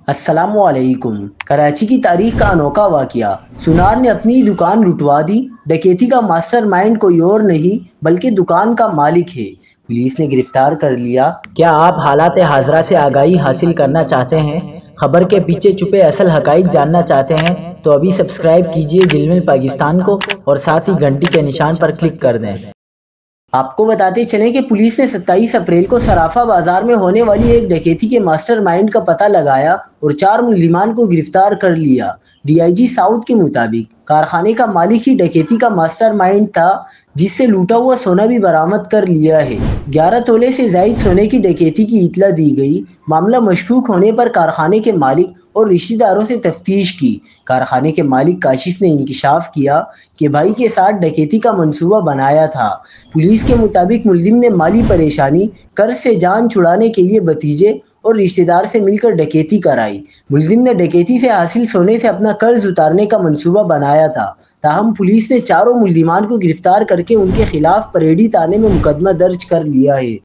السلام علیکم۔ کراچی کی تاریخ کا انوکھا واقعہ، سنار نے اپنی دکان لٹوا دی۔ ڈکیتی کا ماسٹر مائنڈ کوئی اور نہیں بلکہ دکان کا مالک ہے۔ پولیس نے گرفتار کر لیا۔ کیا آپ حالات حاضرہ سے آگاہی حاصل کرنا چاہتے ہیں؟ خبر کے پیچھے چھپے اصل حقائق جاننا چاہتے ہیں تو ابھی سبسکرائب کیجئے جلمل پاکستان کو اور ساتھ ہی گھنٹی کے نشان پر کلک کر دیں۔ آپ کو بتاتے چلیں کہ پولیس نے 27 اپریل کو صرافہ بازار میں ہونے والی ایک ڈکیتی کے ماسٹر مائنڈ کا پتہ لگایا اور 4 ملزمان کو گرفتار کر لیا۔ ڈی آئی جی ساؤتھ کے مطابق کارخانے کا مالک ہی ڈکیتی کا ماسٹر مائنڈ تھا، جس سے لوٹا ہوا سونا بھی برآمد کر لیا ہے۔ 11 تولے سے زائد سونے کی ڈکیتی کی اطلاع دی گئی۔ معاملہ مشکوک ہونے پر کارخانے کے مالک اور رشتہ داروں سے تفتیش کی۔ کارخانے کے مالک کاشف نے انکشاف کیا کہ بھائی کے ساتھ ڈکیتی کا منصوبہ بنایا تھا۔ پولیس کے مطابق ملزم نے مالی پریشانی، قرض سے جان چھڑانے کے لیے بھتیجے اور رشتہ دار سے مل کر ڈکیتی کرائی۔ ملزم نے ڈکیتی سے حاصل سونے سے اپنا قرض اتارنے کا منصوبہ بنایا تھا۔ تاہم پولیس نے چاروں ملزمان کو گرفتار کر کے ان کے خلاف پریڈی تھانے میں مقدمہ درج کر لیا ہے۔